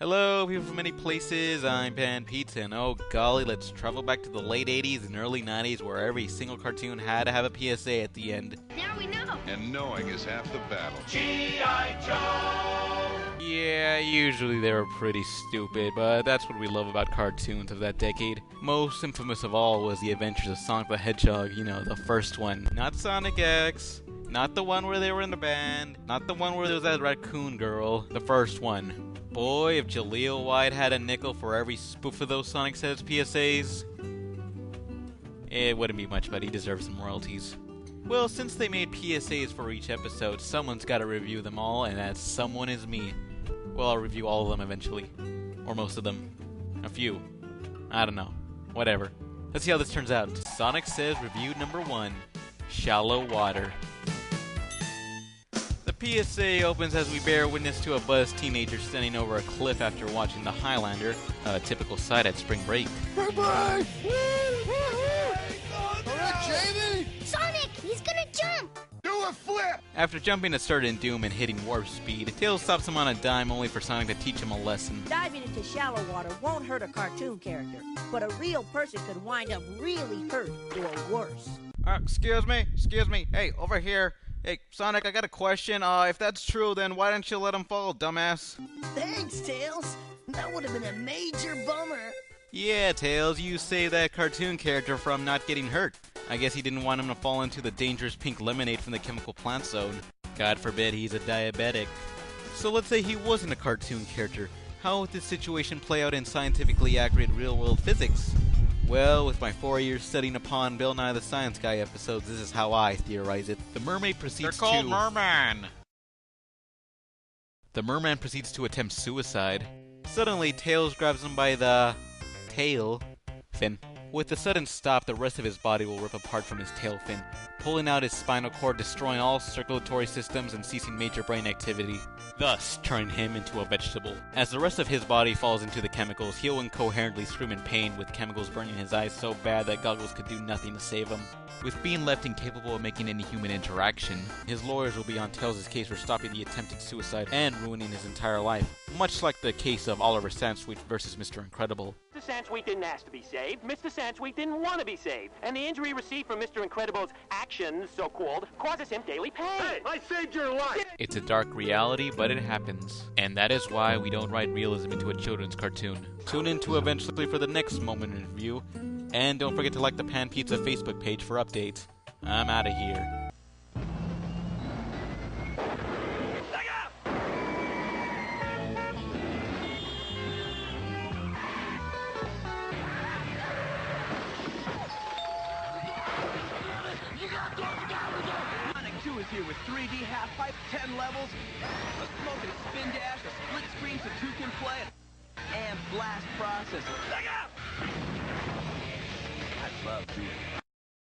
Hello, people from many places, I'm Pan Pizza, and oh golly, let's travel back to the late 80s and early 90s where every single cartoon had to have a PSA at the end. Now we know. And knowing is half the battle. G.I. Joe! Yeah, usually they were pretty stupid, but that's what we love about cartoons of that decade. Most infamous of all was The Adventures of Sonic the Hedgehog, the first one. Not Sonic X, not the one where they were in a band, not the one where there was that raccoon girl, the first one. Boy, if Jaleel White had a nickel for every spoof of those Sonic Says PSAs, it wouldn't be much, but he deserves some royalties. Well, since they made PSAs for each episode, someone's got to review them all, and that someone is me. Well, I'll review all of them eventually. Or most of them. A few. I don't know. Whatever. Let's see how this turns out. Sonic Says review number 1. Shallow Water. The PSA opens as we bear witness to a buzzed teenager standing over a cliff after watching The Highlander, a typical sight at spring break. Alright, Jamie! Sonic, he's gonna jump! Do a flip! After jumping a certain doom and hitting warp speed, Tails stops him on a dime only for Sonic to teach him a lesson. Diving into shallow water won't hurt a cartoon character, but a real person could wind up really hurt or worse. Excuse me. Hey, over here. Hey, Sonic, I got a question. If that's true, then why didn't you let him fall, dumbass? Thanks, Tails. That would have been a major bummer. Yeah, Tails, you saved that cartoon character from not getting hurt. I guess he didn't want him to fall into the dangerous pink lemonade from the chemical plant zone. God forbid he's a diabetic. So let's say he wasn't a cartoon character. How would this situation play out in scientifically accurate real-world physics? Well, with my 4 years studying upon Bill Nye the Science Guy episodes, this is how I theorize it. The mermaid proceeds to... They're called merman! The merman proceeds to attempt suicide. Suddenly, Tails grabs him by the... tail fin. With a sudden stop, the rest of his body will rip apart from his tail fin, pulling out his spinal cord, destroying all circulatory systems and ceasing major brain activity, thus turning him into a vegetable. As the rest of his body falls into the chemicals, he'll incoherently scream in pain, with chemicals burning his eyes so bad that goggles could do nothing to save him. With being left incapable of making any human interaction, his lawyers will be on Tails' case for stopping the attempted suicide and ruining his entire life, much like the case of Oliver Sansweet versus Mr. Incredible. Mr. Sansweet didn't ask to be saved. Mr. Sansweet didn't want to be saved. And the injury received from Mr. Incredible's actions, so-called, causes him daily pain. Hey, I saved your life! It's a dark reality, but it happens. And that is why we don't write realism into a children's cartoon. Tune in to eventually for the next moment in review. And don't forget to like the Pan Pizza Facebook page for updates. I'm out of here. Sonic 2 is here with 3D half-pipe, 10 levels, a smoking spin dash, a split screen so 2 can play, and blast processor. I'd love to.